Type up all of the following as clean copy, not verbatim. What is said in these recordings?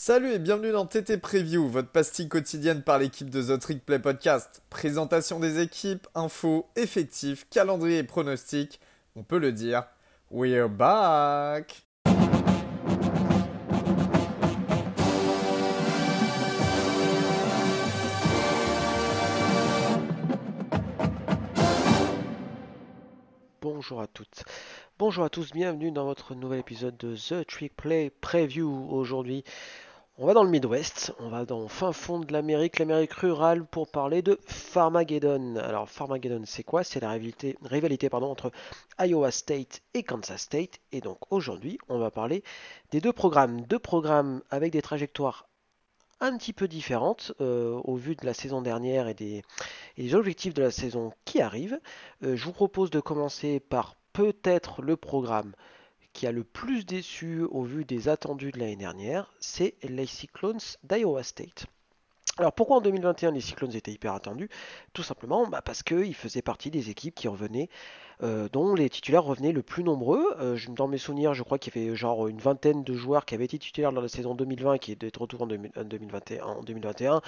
Salut et bienvenue dans TT Preview, votre pastille quotidienne par l'équipe de The Trick Play Podcast. Présentation des équipes, infos, effectifs, calendrier et pronostics. On peut le dire, we're back! Bonjour à toutes, bonjour à tous, bienvenue dans votre nouvel épisode de The Trick Play Preview. Aujourd'hui, on va dans le Midwest, on va dans le fin fond de l'Amérique rurale pour parler de Farmageddon. Alors Farmageddon c'est quoi? C'est la rivalité entre Iowa State et Kansas State. Et donc aujourd'hui, on va parler des deux programmes avec des trajectoires un petit peu différentes au vu de la saison dernière et des objectifs de la saison qui arrive. Je vous propose de commencer par peut-être le programme qui a le plus déçu au vu des attendus de l'année dernière, c'est les Cyclones d'Iowa State. Alors pourquoi en 2021 les Cyclones étaient hyper attendus? Tout simplement parce qu'ils faisaient partie des équipes qui revenaient, dont les titulaires revenaient le plus nombreux. Dans mes souvenirs, je crois qu'il y avait genre une vingtaine de joueurs qui avaient été titulaires dans la saison 2020 et qui étaient de retour en 2021.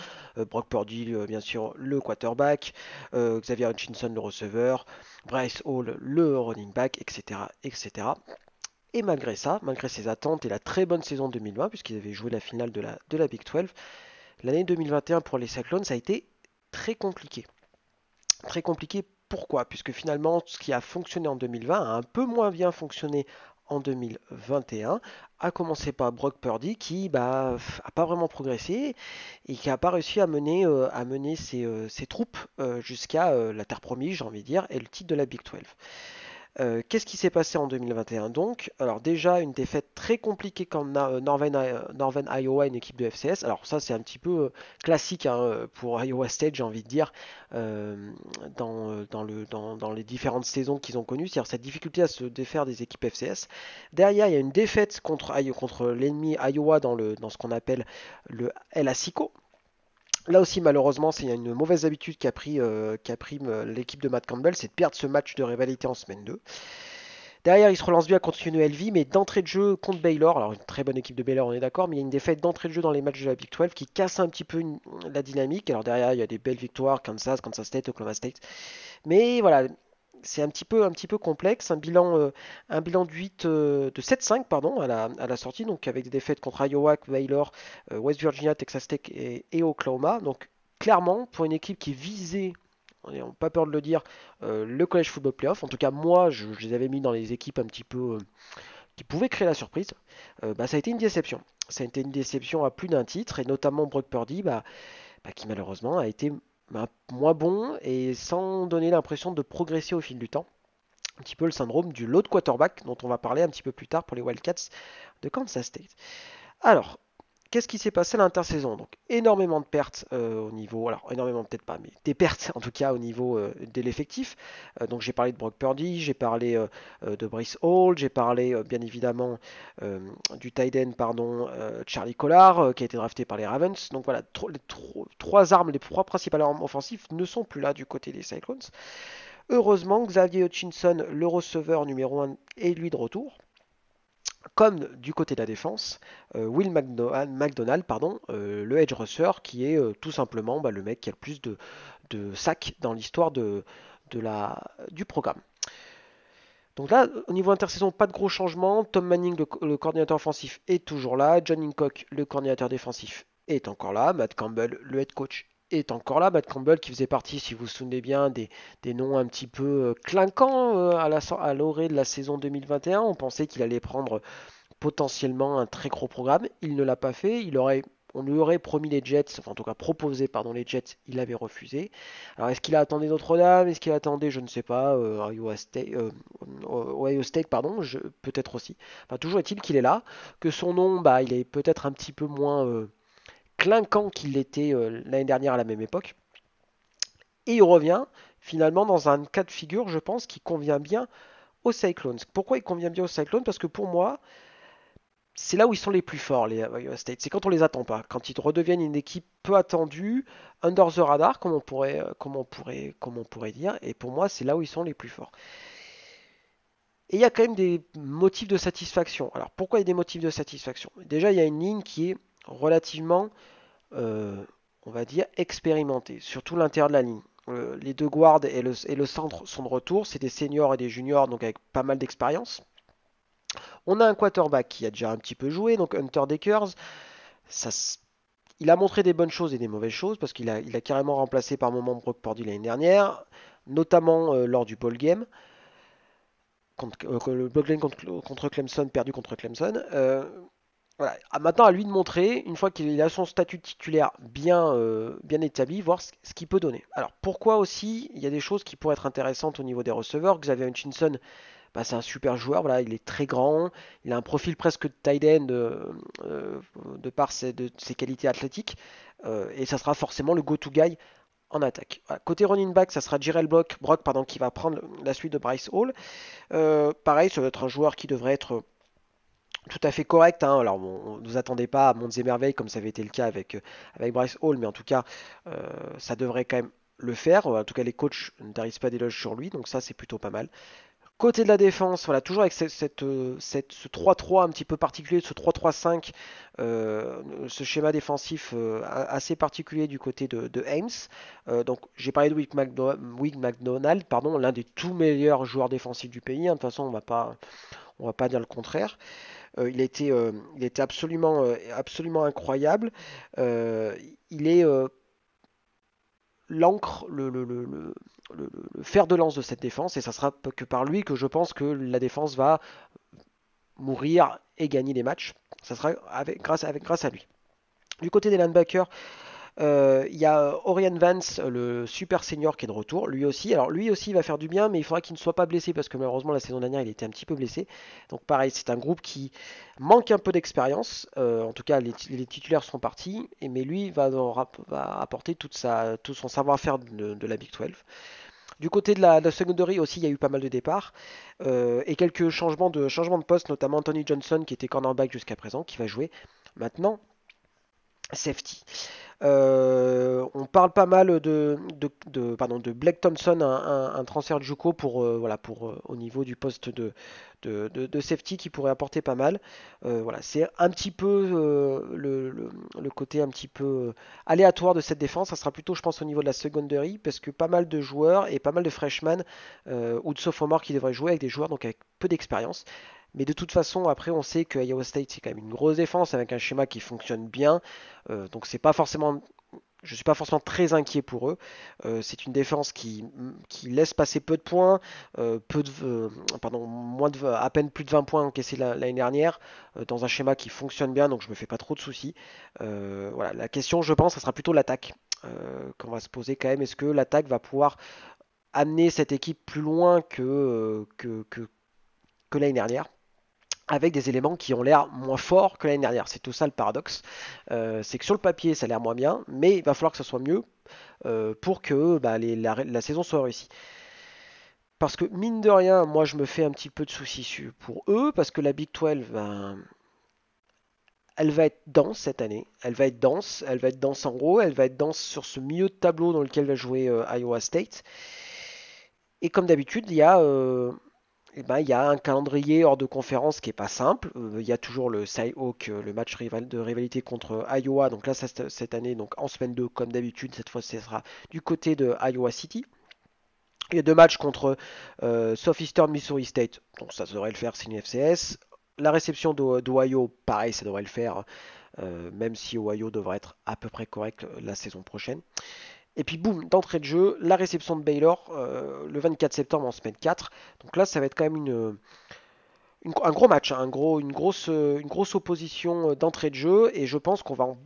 Brock Purdy, bien sûr, le quarterback, Xavier Hutchinson, le receveur, Bryce Hall, le running back, etc. etc. Et malgré ça, malgré ces attentes et la très bonne saison 2020, puisqu'ils avaient joué la finale de la Big 12, l'année 2021 pour les Cyclones a été très compliqué. Très compliqué, pourquoi? Puisque finalement, ce qui a fonctionné en 2020 a un peu moins bien fonctionné en 2021, à commencer par Brock Purdy qui a pas vraiment progressé et qui n'a pas réussi à mener ses troupes jusqu'à la terre promise, j'ai envie de dire, et le titre de la Big 12. Qu'est-ce qui s'est passé en 2021 donc? Alors déjà une défaite très compliquée contre Northern Iowa, une équipe de FCS. Alors ça c'est un petit peu classique hein, pour Iowa State, j'ai envie de dire, dans les différentes saisons qu'ils ont connues, c'est-à-dire cette difficulté à se défaire des équipes FCS. Derrière il y a une défaite contre l'ennemi Iowa dans ce qu'on appelle le LASICO. Là aussi, malheureusement, c'est une mauvaise habitude qu'a pris l'équipe de Matt Campbell, c'est de perdre ce match de rivalité en semaine 2. Derrière, il se relance bien contre UNLV, mais d'entrée de jeu contre Baylor, alors une très bonne équipe de Baylor, on est d'accord, mais il y a une défaite d'entrée de jeu dans les matchs de la Big 12 qui casse un petit peu la dynamique. Alors derrière, il y a des belles victoires, Kansas State, Oklahoma State. Mais voilà, c'est un petit peu complexe. Un bilan de 7-5 pardon, à la sortie, donc avec des défaites contre Iowa, Baylor, West Virginia, Texas Tech et Oklahoma. Donc clairement, pour une équipe qui visait, on n'a pas peur de le dire, le College Football Playoff, en tout cas moi je les avais mis dans les équipes un petit peu qui pouvaient créer la surprise, ça a été une déception. Ça a été une déception à plus d'un titre, et notamment Brock Purdy, qui malheureusement a été moins bon et sans donner l'impression de progresser au fil du temps. Un petit peu le syndrome du load quarterback dont on va parler un petit peu plus tard pour les Wildcats de Kansas State. Alors, qu'est-ce qui s'est passé à l'intersaison? Donc, énormément de pertes au niveau, alors énormément peut-être pas, mais des pertes en tout cas au niveau de l'effectif. Donc, j'ai parlé de Brock Purdy, j'ai parlé de Bryce Hall, j'ai parlé bien évidemment du tight end, pardon, Charlie Collar, qui a été drafté par les Ravens. Donc voilà, les trois principales armes offensives ne sont plus là du côté des Cyclones. Heureusement, Xavier Hutchinson, le receveur numéro 1, est lui de retour. Comme du côté de la défense, Will McDonald, le edge rusher, qui est tout simplement le mec qui a le plus de sacs dans l'histoire du programme. Donc là, au niveau intersaison, pas de gros changements. Tom Manning, le coordinateur offensif, est toujours là. John Hancock, le coordinateur défensif, est encore là. Matt Campbell, le head coach, est encore là. Matt Campbell qui faisait partie, si vous vous souvenez bien, des noms un petit peu clinquants à l'orée de la saison 2021. On pensait qu'il allait prendre potentiellement un très gros programme. Il ne l'a pas fait. On lui aurait promis les Jets, enfin en tout cas proposé pardon, les Jets, il avait refusé. Alors est-ce qu'il a attendu Notre-Dame? Est-ce qu'il a attendu, je ne sais pas, Ohio State, pardon, peut-être aussi. Enfin, toujours est-il qu'il est là, que son nom, il est peut-être un petit peu moins clinquant qu'il l'était l'année dernière à la même époque. Et il revient finalement dans un cas de figure, je pense, qui convient bien aux Cyclones. Pourquoi il convient bien aux Cyclones? Parce que pour moi, c'est là où ils sont les plus forts, les Iowa State. C'est quand on les attend pas, quand ils redeviennent une équipe peu attendue, under the radar, comme on pourrait dire. Et pour moi, c'est là où ils sont les plus forts. Et il y a quand même des motifs de satisfaction. Alors pourquoi il y a des motifs de satisfaction? Déjà, il y a une ligne qui est relativement, on va dire, expérimentés, surtout l'intérieur de la ligne. Les deux guards et le centre sont de retour, c'est des seniors et des juniors, donc avec pas mal d'expérience. On a un quarterback qui a déjà un petit peu joué, donc Hunter Deckers. Ça, il a montré des bonnes choses et des mauvaises choses, parce il a carrément remplacé par moment Brock Purdy l'année dernière, notamment lors du bowl game. Le bowl game contre Clemson, perdu contre Clemson. Voilà. Maintenant, à lui de montrer, une fois qu'il a son statut de titulaire bien établi, voir ce qu'il peut donner. Alors, pourquoi aussi, il y a des choses qui pourraient être intéressantes au niveau des receveurs. Xavier Hutchinson, bah, c'est un super joueur, voilà, il est très grand, il a un profil presque de tight end de par de ses qualités athlétiques, et ça sera forcément le go-to guy en attaque. Voilà. Côté running back, ça sera Jirel Brock qui va prendre la suite de Bryce Hall. Pareil, ça va être un joueur qui devrait être tout à fait correct. Hein. Alors, on ne vous attendez pas à monts et merveilles comme ça avait été le cas avec Bryce Hall, mais en tout cas, ça devrait quand même le faire. En tout cas, les coachs ne tarissent pas d'éloges sur lui, donc ça, c'est plutôt pas mal. Côté de la défense, voilà, toujours avec ce 3-3 un petit peu particulier, ce 3-3-5, ce schéma défensif assez particulier du côté de Ames. Donc j'ai parlé de Wig McDonald, pardon, l'un des tout meilleurs joueurs défensifs du pays. Hein. De toute façon, on va pas dire le contraire. Il était absolument incroyable. Il est l'encre, le fer de lance de cette défense, et ça sera que par lui que je pense que la défense va mourir et gagner des matchs. Ça sera grâce à lui. Du côté des linebackers, il y a Orion Vance, le super senior qui est de retour, lui aussi. Alors lui aussi il va faire du bien, mais il faudra qu'il ne soit pas blessé parce que malheureusement la saison dernière il était un petit peu blessé. Donc pareil, c'est un groupe qui manque un peu d'expérience. En tout cas, les titulaires sont partis, mais lui va apporter tout son savoir-faire de la Big 12. Du côté de la secondary aussi, il y a eu pas mal de départs et quelques changements de poste, notamment Anthony Johnson qui était cornerback jusqu'à présent, qui va jouer maintenant safety. On parle pas mal de Blake Thompson, un transfert de Juco au niveau du poste de safety qui pourrait apporter pas mal. Voilà, c'est un petit peu le côté un petit peu aléatoire de cette défense. Ça sera plutôt, je pense, au niveau de la secondary parce que pas mal de joueurs et pas mal de freshmen ou de sophomores qui devraient jouer avec des joueurs donc avec peu d'expérience. Mais de toute façon, après, on sait que Iowa State, c'est quand même une grosse défense avec un schéma qui fonctionne bien. Donc, c'est pas forcément, je ne suis pas forcément très inquiet pour eux. C'est une défense qui laisse passer peu de points, à peine plus de 20 points encaissés l'année dernière, dans un schéma qui fonctionne bien, donc je me fais pas trop de soucis. Voilà, la question, je pense, ça sera plutôt l'attaque qu'on va se poser quand même. Est-ce que l'attaque va pouvoir amener cette équipe plus loin que l'année dernière? Avec des éléments qui ont l'air moins forts que l'année dernière. C'est tout ça le paradoxe. C'est que sur le papier, ça a l'air moins bien, mais il va falloir que ça soit mieux pour que la saison soit réussie. Parce que mine de rien, moi je me fais un petit peu de soucis pour eux, parce que la Big 12, elle va être dense cette année. Elle va être dense en gros, elle va être dense sur ce milieu de tableau dans lequel va jouer Iowa State. Et comme d'habitude, il y a un calendrier hors de conférence qui est pas simple. Il y a toujours le Cy-Hawk, le match de rivalité contre Iowa. Donc là, cette année, donc en semaine 2, comme d'habitude, cette fois, ce sera du côté de Iowa City. Il y a deux matchs contre Southeastern Missouri State. Donc ça devrait le faire, c'est une FCS. La réception d'Ohio, pareil, ça devrait le faire, même si Ohio devrait être à peu près correct la saison prochaine. Et puis boum, d'entrée de jeu, la réception de Baylor le 24 septembre en semaine 4. Donc là, ça va être quand même un gros match, hein, une grosse opposition d'entrée de jeu. Et je pense on va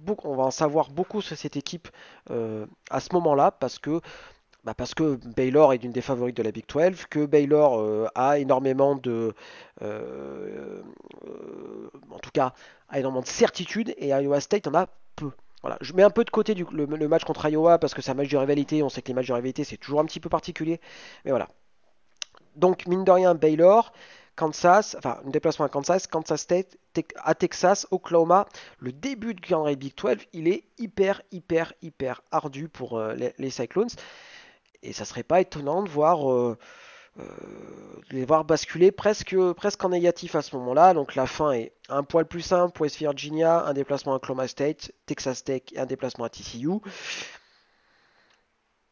en savoir beaucoup sur cette équipe à ce moment-là parce que Baylor est une des favorites de la Big 12, que Baylor a énormément en tout cas, a énormément de certitude et Iowa State en a peu. Voilà. Je mets un peu de côté le match contre Iowa parce que c'est un match de rivalité. On sait que les matchs de rivalité c'est toujours un petit peu particulier. Mais voilà. Donc mine de rien, Baylor, Kansas, enfin un déplacement à Kansas State, à Texas, Oklahoma. Le début de calendrier Big 12, il est hyper ardu pour les Cyclones. Et ça serait pas étonnant de voir les voir basculer presque en négatif à ce moment-là. Donc la fin est un poil plus simple. West Virginia, un déplacement à Oklahoma State, Texas Tech et un déplacement à TCU.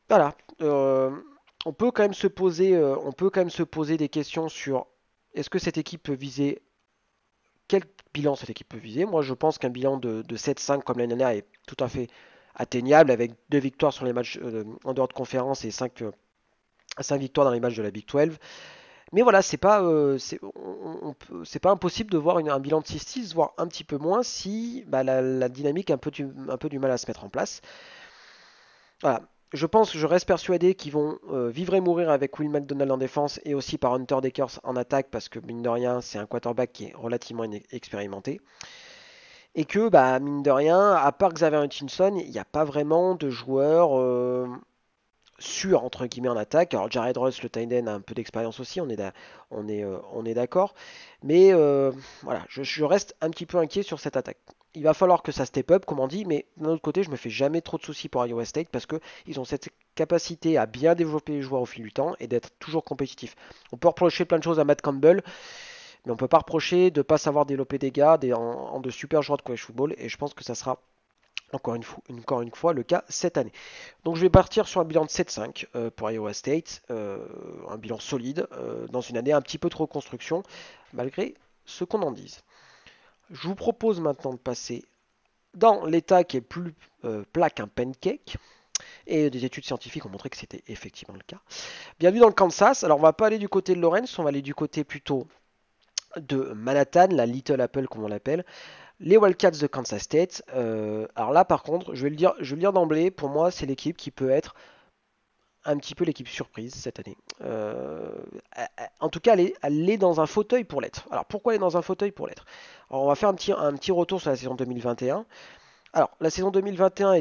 Voilà. On peut quand même se poser des questions sur est-ce que cette équipe peut viser quel bilan cette équipe peut viser. Moi, je pense qu'un bilan de 7-5 comme l'année dernière est tout à fait atteignable avec 2 victoires sur les matchs en dehors de conférence et 5 victoires dans les matchs de la Big 12. Mais voilà, c'est pas impossible de voir un bilan de 6-6, voire un petit peu moins si bah, la dynamique a un peu du mal à se mettre en place. Voilà. Je reste persuadé qu'ils vont vivre et mourir avec Will McDonald en défense et aussi par Hunter Dekkers en attaque parce que mine de rien, c'est un quarterback qui est relativement expérimenté. Et que, bah, mine de rien, à part Xavier Hutchinson, il n'y a pas vraiment de joueurs sûr entre guillemets en attaque. Alors Jared Ross, le tight end, a un peu d'expérience aussi, on est d'accord. Mais voilà, je reste un petit peu inquiet sur cette attaque. Il va falloir que ça step up, comme on dit, mais d'un autre côté, je me fais jamais trop de soucis pour Iowa State parce qu'ils ont cette capacité à bien développer les joueurs au fil du temps et d'être toujours compétitifs. On peut reprocher plein de choses à Matt Campbell, mais on peut pas reprocher de ne pas savoir développer des gars en de super joueurs de college football, et je pense que ça sera encore une fois le cas cette année. Donc je vais partir sur un bilan de 7-5 pour Iowa State, un bilan solide dans une année un petit peu de reconstruction, malgré ce qu'on en dise. Je vous propose maintenant de passer dans l'état qui est plus plat qu'un pancake, et des études scientifiques ont montré que c'était effectivement le cas. Bienvenue dans le Kansas. Alors on va pas aller du côté de Lawrence, on va aller du côté plutôt de Manhattan, la Little Apple comme on l'appelle. Les Wildcats de Kansas State. Alors là, par contre, je vais le dire d'emblée. Pour moi, c'est l'équipe qui peut être un petit peu l'équipe surprise cette année. En tout cas, elle est dans un fauteuil pour l'être. Alors pourquoi elle est dans un fauteuil pour l'être? Alors, on va faire un petit retour sur la saison 2021. Alors, la saison 2021 a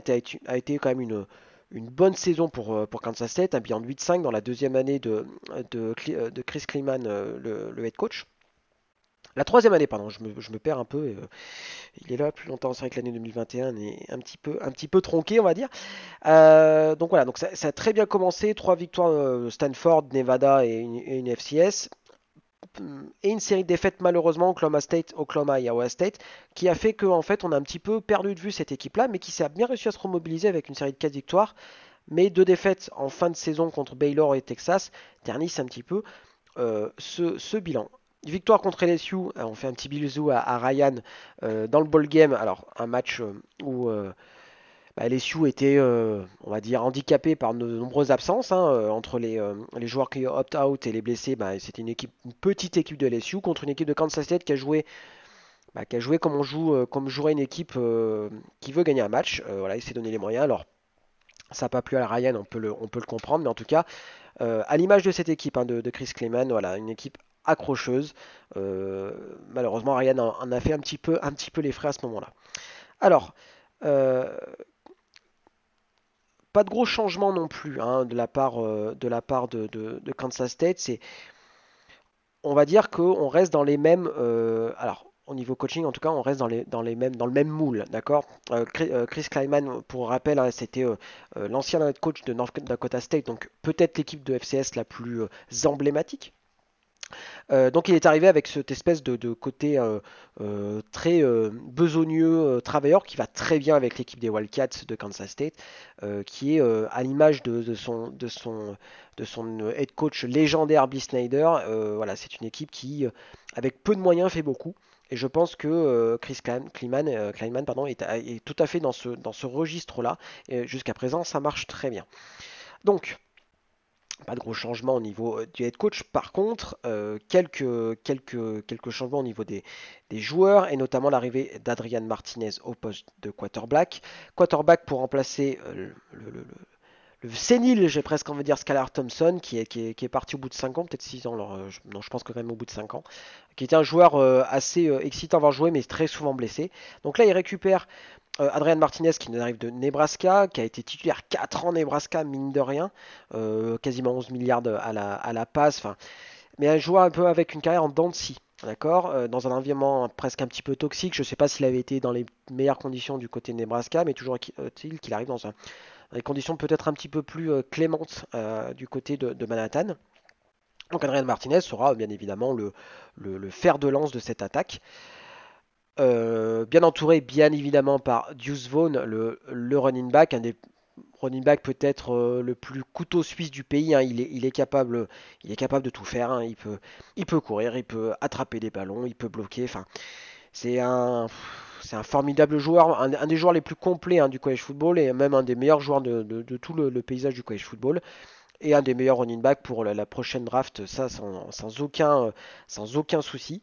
été quand même une bonne saison pour Kansas State, un bilan de 8-5 dans la deuxième année de Chris Klieman, le head coach. La troisième année, pardon, je me perds un peu. Il est là plus longtemps, c'est vrai que l'année 2021 est un petit peu tronqué, on va dire. Donc voilà, donc ça a très bien commencé. 3 victoires Stanford, Nevada et une FCS. Et une série de défaites malheureusement Oklahoma State, Oklahoma et Iowa State, qui a fait qu'en fait on a un petit peu perdu de vue cette équipe-là, mais qui s'est bien réussi à se remobiliser avec une série de 4 victoires. Mais 2 défaites en fin de saison contre Baylor et Texas ternissent un petit peu ce bilan. Victoire contre LSU, on fait un petit bisou à Ryan dans le ball game. Alors un match où bah, LSU était, on va dire, handicapé par de nombreuses absences hein, entre les joueurs qui opt-out et les blessés. Bah, c'était une petite équipe de LSU contre une équipe de Kansas State qui a joué comme on joue, comme jouerait une équipe qui veut gagner un match. Voilà, il s'est donné les moyens. Alors ça n'a pas plu à Ryan, on peut le comprendre, mais en tout cas, à l'image de cette équipe hein, de Chris Klieman, voilà, une équipe accrocheuse. Malheureusement, Ryan en a fait un petit peu les frais à ce moment-là. Alors, euh, pas de gros changements non plus hein, de la part de Kansas State. On va dire qu'on reste dans les mêmes. Alors, au niveau coaching, en tout cas, on reste dans le même moule, d'accord. Chris Klieman, pour rappel, hein, c'était l'ancien head coach de North Dakota State, donc peut-être l'équipe de FCS la plus emblématique. Donc il est arrivé avec cette espèce de côté très besogneux, travailleur qui va très bien avec l'équipe des Wildcats de Kansas State, qui est à l'image de son head coach légendaire Bill Snyder. Voilà, c'est une équipe qui, avec peu de moyens, fait beaucoup. Et je pense que Chris Klieman pardon, est tout à fait dans ce registre-là. Et jusqu'à présent, ça marche très bien. Donc, pas de gros changements au niveau du head coach. Par contre, quelques changements au niveau des joueurs, et notamment l'arrivée d'Adrian Martinez au poste de quarterback. Quarterback pour remplacer le sénile, j'ai presque envie de dire, Skylar Thompson, qui est parti au bout de 5 ans, peut-être 6 ans, alors, non, je pense que quand même au bout de 5 ans, qui était un joueur assez excitant à avoir joué, mais très souvent blessé. Donc là, il récupère Adrian Martinez qui nous arrive de Nebraska, qui a été titulaire 4 ans Nebraska, mine de rien, quasiment 11 milliards à la passe, mais un joueur un peu avec une carrière en dents de scie. D'accord, dans un environnement presque un petit peu toxique. Je ne sais pas s'il avait été dans les meilleures conditions du côté de Nebraska, mais toujours est-il qu'il arrive dans des conditions peut-être un petit peu plus clémentes du côté de Manhattan. Donc Adrian Martinez sera bien évidemment le fer de lance de cette attaque. Bien entouré bien évidemment par Deuce Vaughn, le running back, un des running back peut-être le plus couteau suisse du pays. Hein. Il est capable de tout faire. Hein. Il peut courir, il peut attraper des ballons, il peut bloquer. Enfin, c'est un, c'est un formidable joueur, un des joueurs les plus complets du college football et même un des meilleurs joueurs de tout le paysage du college football et un des meilleurs running back pour la prochaine draft, ça sans aucun souci.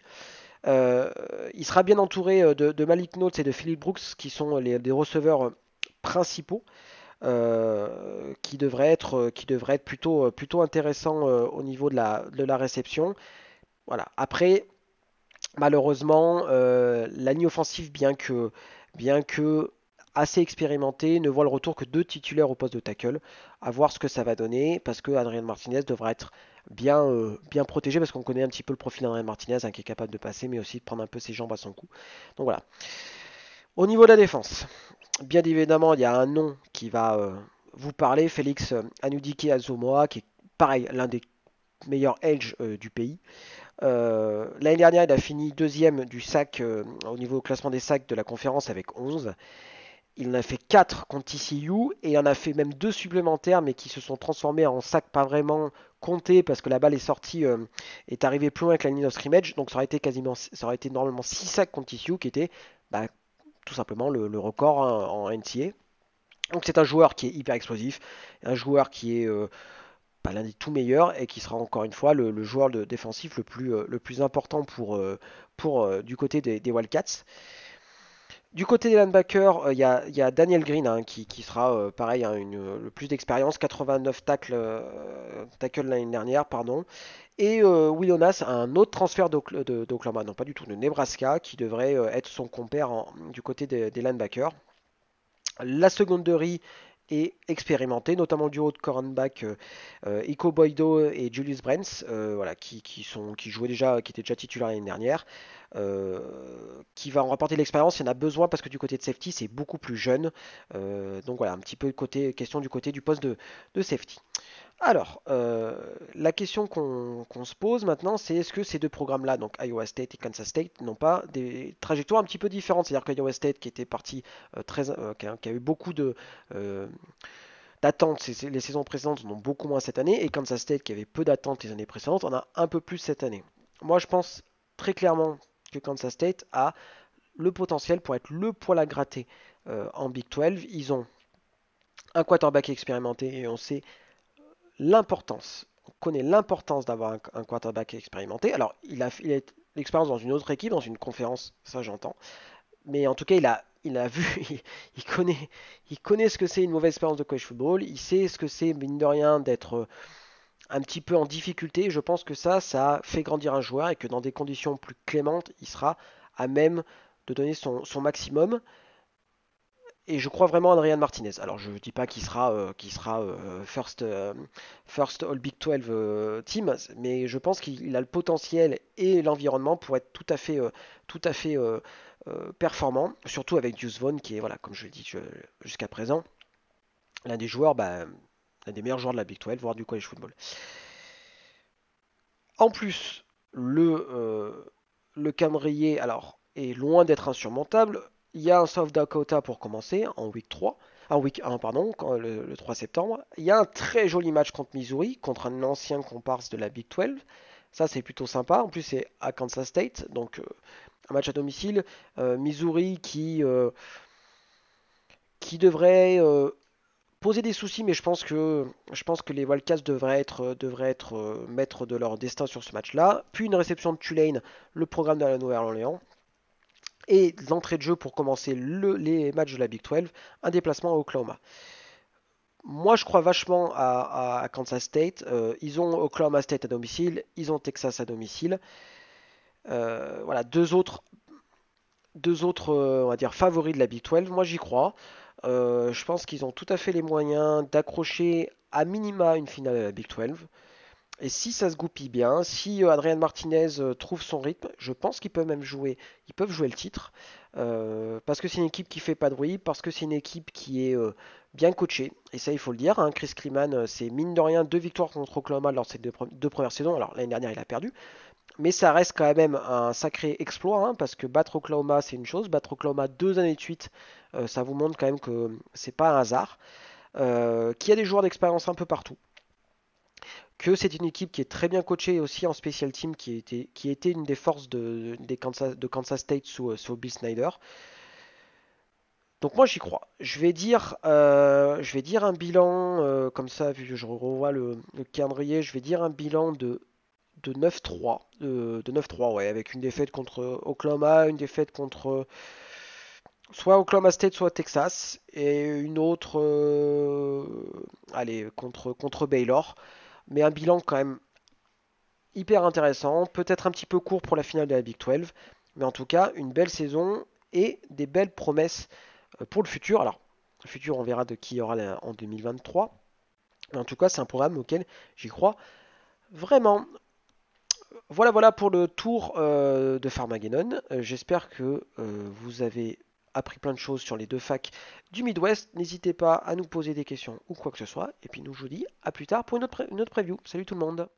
Euh, il sera bien entouré de Malik Notes et de Philip Brooks qui sont des receveurs principaux qui devraient être plutôt intéressants au niveau de la réception. Voilà. Après, malheureusement, la ligne offensive, bien que assez expérimentée, ne voit le retour que deux titulaires au poste de tackle. À voir ce que ça va donner, parce que Adrian Martinez devra être bien protégé, parce qu'on connaît un petit peu le profil d'Adrian Martinez, qui est capable de passer, mais aussi de prendre un peu ses jambes à son cou. Donc voilà. Au niveau de la défense, bien évidemment, il y a un nom qui va vous parler, Félix Anudike Azomoa, qui est pareil, l'un des meilleurs edge du pays. L'année dernière, il a fini deuxième du sac au niveau classement des sacs de la conférence avec 11. Il en a fait 4 contre TCU et il en a fait même 2 supplémentaires mais qui se sont transformés en sacs pas vraiment comptés parce que la balle est sortie, est arrivée plus loin que la ligne of scrimmage. Donc ça aurait été normalement 6 sacs contre TCU qui était bah, tout simplement le record en NCA. Donc c'est un joueur qui est hyper explosif, un joueur qui est l'un des tout meilleurs et qui sera encore une fois le joueur défensif le plus important du côté des Wildcats. Du côté des linebackers, il y a Daniel Green qui sera pareil, le plus d'expérience, 89 tackles l'année dernière, pardon. Et Will Jonas, un autre transfert d'Oklahoma, non pas du tout, de Nebraska, qui devrait être son compère du côté des linebackers. La seconderie est expérimentée, notamment le duo de cornerback Iko Boydo et Julius Brents, voilà, qui jouaient déjà, qui étaient déjà titulaires l'année dernière, qui va en rapporter de l'expérience. Il y en a besoin parce que du côté de safety, c'est beaucoup plus jeune. Donc voilà, un petit peu question du côté du poste de safety. Alors, la question qu'on se pose maintenant, c'est est-ce que ces deux programmes-là, donc Iowa State et Kansas State, n'ont pas des trajectoires un petit peu différentes? C'est-à-dire qu'Iowa State, qui était parti qui a eu beaucoup d'attentes les saisons précédentes, en ont beaucoup moins cette année, et Kansas State, qui avait peu d'attentes les années précédentes, en a un peu plus cette année. Moi, je pense très clairement que Kansas State a le potentiel pour être le poil à gratter en Big 12. Ils ont un quarterback expérimenté et on sait on connaît l'importance d'avoir un quarterback expérimenté. Alors, il a l'expérience dans une autre équipe, dans une conférence, ça j'entends. Mais en tout cas, il a vu, il connaît ce que c'est une mauvaise expérience de college football. Il sait ce que c'est, mine de rien, d'être un petit peu en difficulté. Je pense que ça fait grandir un joueur et que dans des conditions plus clémentes, il sera à même de donner son maximum. Et je crois vraiment à Adrian Martinez. Alors je ne dis pas qu'il sera first All Big 12 team, mais je pense qu'il a le potentiel et l'environnement pour être tout à fait performant, surtout avec Deuce Vaughn qui est, voilà, comme je l'ai dit jusqu'à présent, l'un des joueurs, l'un des meilleurs joueurs de la Big 12, voire du college football. En plus, le calendrier alors, est loin d'être insurmontable. Il y a un South Dakota pour commencer en week 3, en week 1 pardon, le 3 septembre. Il y a un très joli match contre Missouri, contre un ancien comparse de la Big 12. Ça c'est plutôt sympa. En plus c'est à Kansas State, donc un match à domicile. Missouri qui devrait poser des soucis, mais je pense que les Wildcats devraient être maîtres de leur destin sur ce match-là. Puis une réception de Tulane, le programme de la Nouvelle-Orléans. Et l'entrée de jeu pour commencer les matchs de la Big 12, un déplacement à Oklahoma. Moi, je crois vachement à Kansas State. Ils ont Oklahoma State à domicile, ils ont Texas à domicile. Voilà, deux autres on va dire, favoris de la Big 12. Moi, j'y crois. Je pense qu'ils ont tout à fait les moyens d'accrocher à minima une finale à la Big 12. Et si ça se goupille bien, si Adrian Martinez trouve son rythme, je pense qu'ils peuvent même jouer, ils peuvent jouer le titre. parce que c'est une équipe qui fait pas de bruit, parce que c'est une équipe qui est bien coachée, et ça il faut le dire, hein. Chris Kleiman, c'est mine de rien 2 victoires contre Oklahoma lors de ces deux premières saisons. Alors l'année dernière il a perdu, mais ça reste quand même un sacré exploit, hein, parce que battre Oklahoma c'est une chose, battre Oklahoma 2 années de suite, ça vous montre quand même que c'est pas un hasard, qu'il y a des joueurs d'expérience un peu partout, que c'est une équipe qui est très bien coachée aussi en special team, qui était une des forces de Kansas State sous Bill Snyder. Donc moi j'y crois. Je vais dire un bilan, comme ça, vu que je revois le calendrier, je vais dire un bilan de 9-3. De 9-3, ouais, avec une défaite contre Oklahoma, une défaite contre soit Oklahoma State, soit Texas, et une autre, allez, contre Baylor. Mais un bilan quand même hyper intéressant, peut-être un petit peu court pour la finale de la Big 12, mais en tout cas une belle saison et des belles promesses pour le futur. Alors, le futur, on verra de qui il y aura en 2023. Mais en tout cas, c'est un programme auquel j'y crois vraiment. Voilà, voilà pour le tour de Farmageddon. J'espère que vous avez appris plein de choses sur les deux facs du Midwest. N'hésitez pas à nous poser des questions ou quoi que ce soit. Et puis nous, je vous dis à plus tard pour une autre preview. Salut tout le monde.